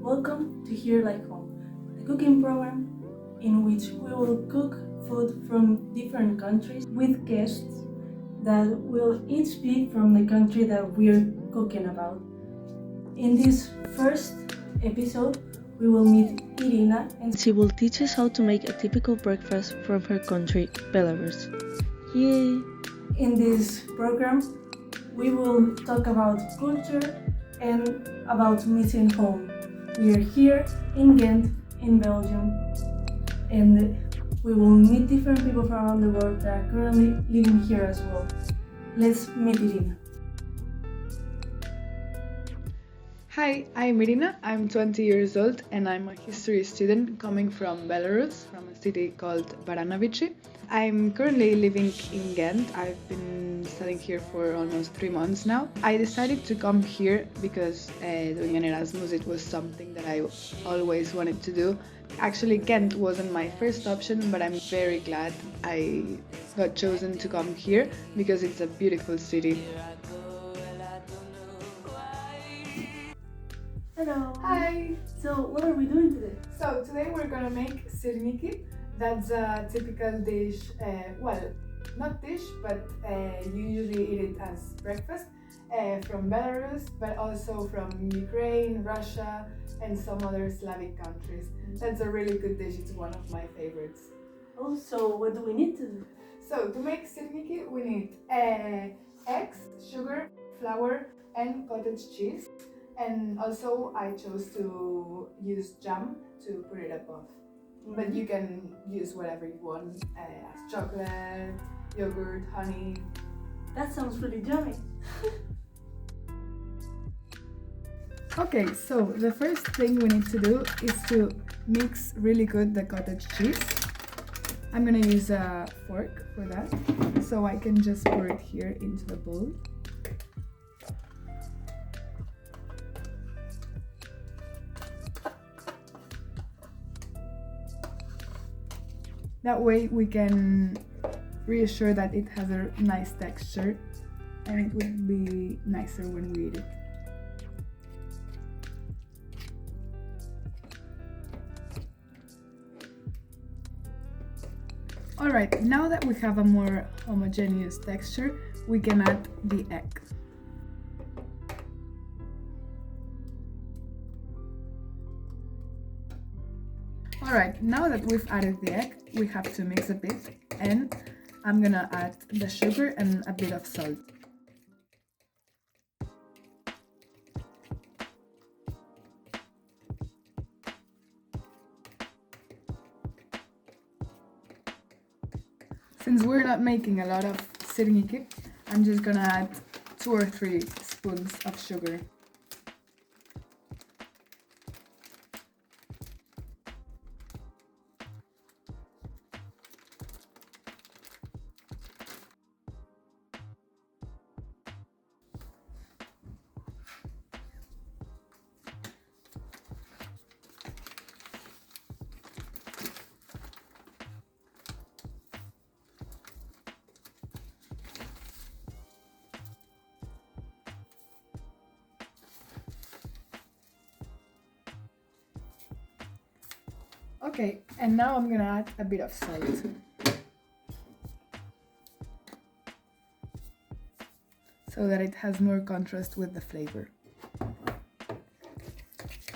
Welcome to Here Like Home, the cooking program in which we will cook food from different countries with guests that will each be from the country that we're cooking about. In this first episode, we will meet Irina and she will teach us how to make a typical breakfast from her country, Belarus. Yay! In this program, we will talk about culture and about missing home. We are here in Ghent, in Belgium, and we will meet different people from around the world that are currently living here as well. Let's meet Irina. Hi, I'm Irina. I'm 20 years old and I'm a history student coming from Belarus, from a city called Baranovichi. I'm currently living in Ghent. I've been studying here for almost 3 months now. I decided to come here because doing an Erasmus, it was something that I always wanted to do. Actually, Ghent wasn't my first option, but I'm very glad I got chosen to come here because it's a beautiful city. Hello! Hi! So, what are we doing today? So today we're gonna make sirniki. That's a typical dish, not dish, but you usually eat it as breakfast from Belarus, but also from Ukraine, Russia, and some other Slavic countries. That's a really good dish. It's one of my favorites. Also, what do we need to do? So to make sirniki, we need eggs, sugar, flour, and cottage cheese. And also I chose to use jam to put it above. But you can use whatever you want, as chocolate, yogurt, honey. That sounds really yummy. Okay, so the first thing we need to do is to mix really good the cottage cheese. I'm gonna use a fork for that, so I can just pour it here into the bowl. That way we can reassure that it has a nice texture and it will be nicer when we eat it. Alright, now that we have a more homogeneous texture, we can add the egg. Alright, now that we've added the egg, we have to mix a bit, and I'm gonna add the sugar and a bit of salt. Since we're not making a lot of sirniki, I'm just gonna add 2 or 3 spoons of sugar. Okay, and now I'm gonna add a bit of salt. So that it has more contrast with the flavor.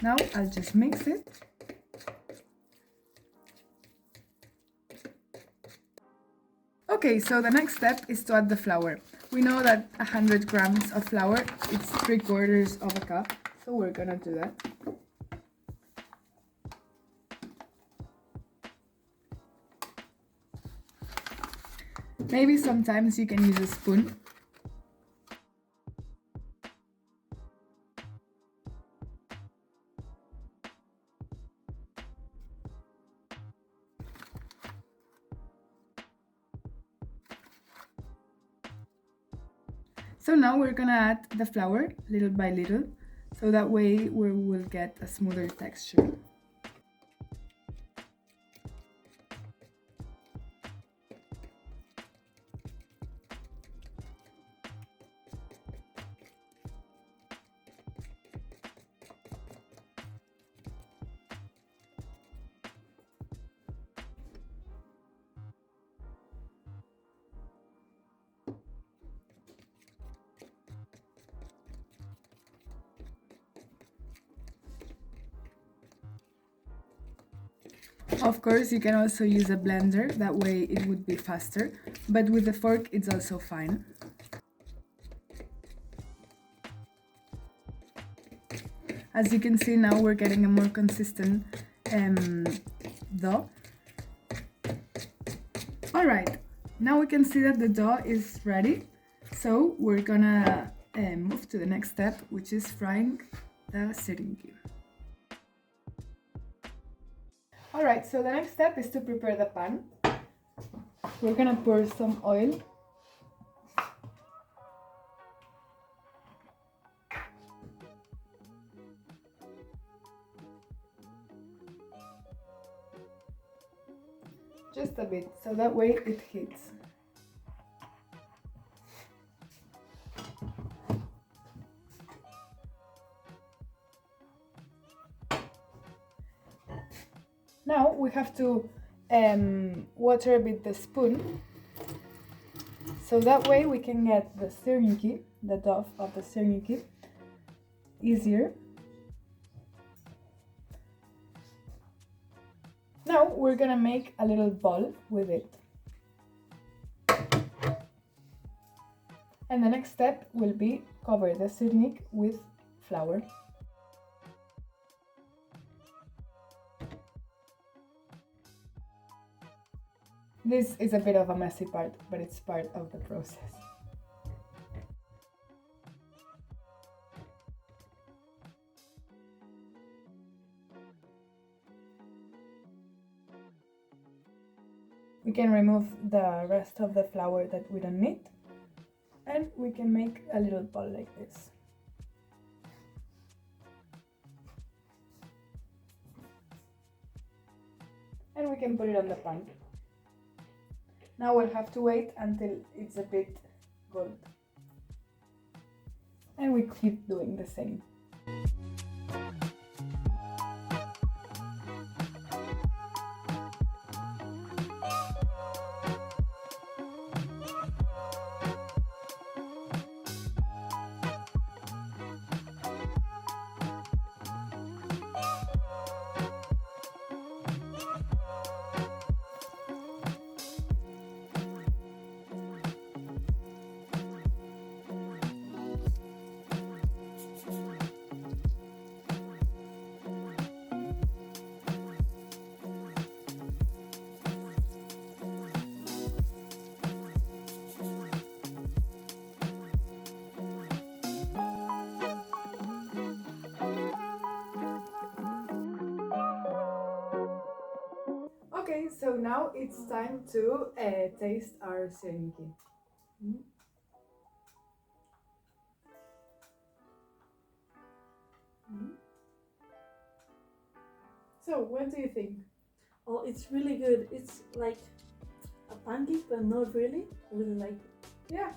Now I'll just mix it. Okay, so the next step is to add the flour. We know that 100 grams of flour, it's 3/4 of a cup, so we're gonna do that. Maybe sometimes you can use a spoon. So now we're gonna add the flour little by little, so that way we will get a smoother texture. Of course, you can also use a blender, that way it would be faster, but with the fork it's also fine. As you can see, now we're getting a more consistent dough. Alright, now we can see that the dough is ready, so we're gonna move to the next step, which is frying the syringi. Alright, so the next step is to prepare the pan. We're gonna pour some oil. Just a bit, so that way it heats. Now we have to water a bit the spoon, so that way we can get the syringi, the dough of the syringi, easier. Now we're gonna make a little ball with it. And the next step will be cover the syringi with flour. This is a bit of a messy part, but it's part of the process. We can remove the rest of the flour that we don't need, and we can make a little ball like this. And we can put it on the pan. Now we'll have to wait until it's a bit gold. And we keep doing the same. Okay, so now it's time to taste our syringi. So, what do you think? Oh, it's really good. It's like a pancake, but not really. I really like it. Yeah,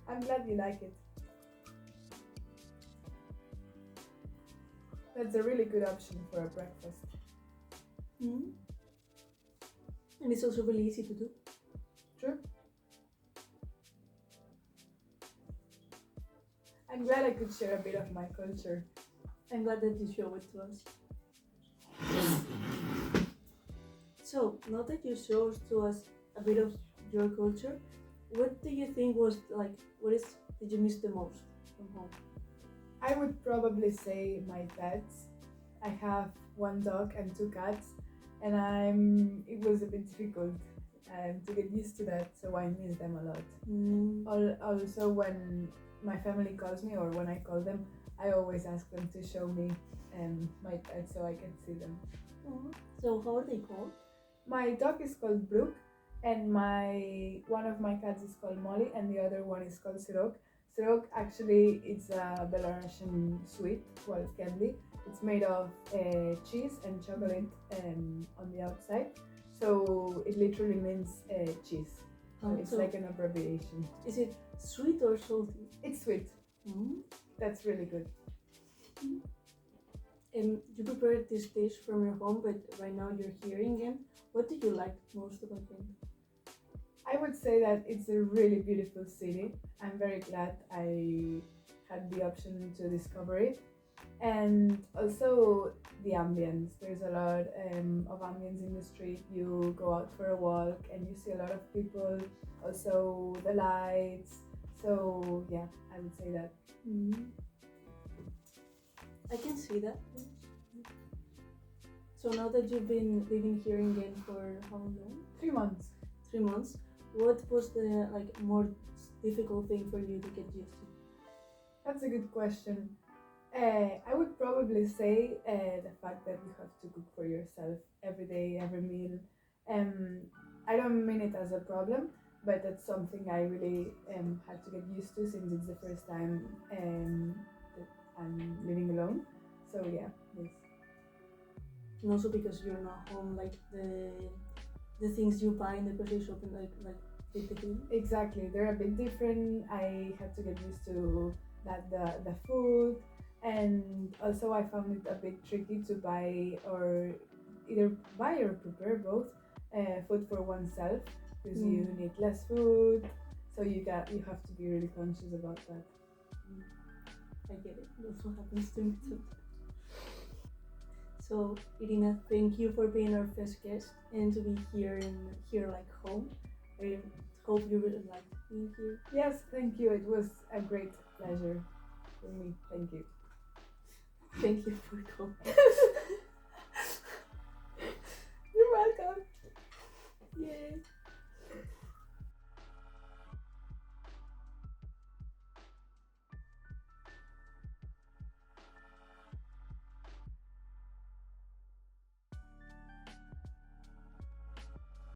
I'm glad you like it. That's a really good option for a breakfast. And it's also really easy to do. True. I'm glad I could share a bit of my culture. I'm glad that you show it to us. So, now that you showed to us a bit of your culture, what do you think was like, did you miss the most from home? I would probably say my pets. I have one dog and two cats, and it was a bit difficult to get used to that, so I miss them a lot. Also, when my family calls me or when I call them, I always ask them to show me my pets so I can see them. So how are they called? My dog is called Brooke, and one of my cats is called Molly, and the other one is called Sirok. Sirok actually it's a Belarusian sweet, well, candy. It's made of cheese and chocolate on the outside, so it literally means cheese. So it's like an abbreviation. Is it sweet or salty? It's sweet. That's really good. You prepared this dish from your home, but right now you're here again. What do you like most about it? I would say that it's a really beautiful city. I'm very glad I had the option to discover it. And also the ambience. There's a lot of ambience in the street. You go out for a walk and you see a lot of people. Also the lights. So yeah, I would say that. Mm. I can see that. So now that you've been living here in Ghent for how long? 3 months. 3 months. What was the more difficult thing for you to get used to? That's a good question. I would probably say the fact that you have to cook for yourself every day, every meal. I don't mean it as a problem, but that's something I really had to get used to since it's the first time that I'm living alone. So yeah, yes. And also because you're not home, the things you buy in the grocery shop and typically. Exactly, they're a bit different. I had to get used to that the food, and also I found it a bit tricky to buy or either buy or prepare both food for oneself because you need less food, so you have to be really conscious about that. I get it. That's what happens to me too. So Irina, thank you for being our first guest and to be here home. I hope you really liked being here. Yes, thank you. It was a great pleasure for me. Thank you. Thank you for coming. You're welcome. Yay.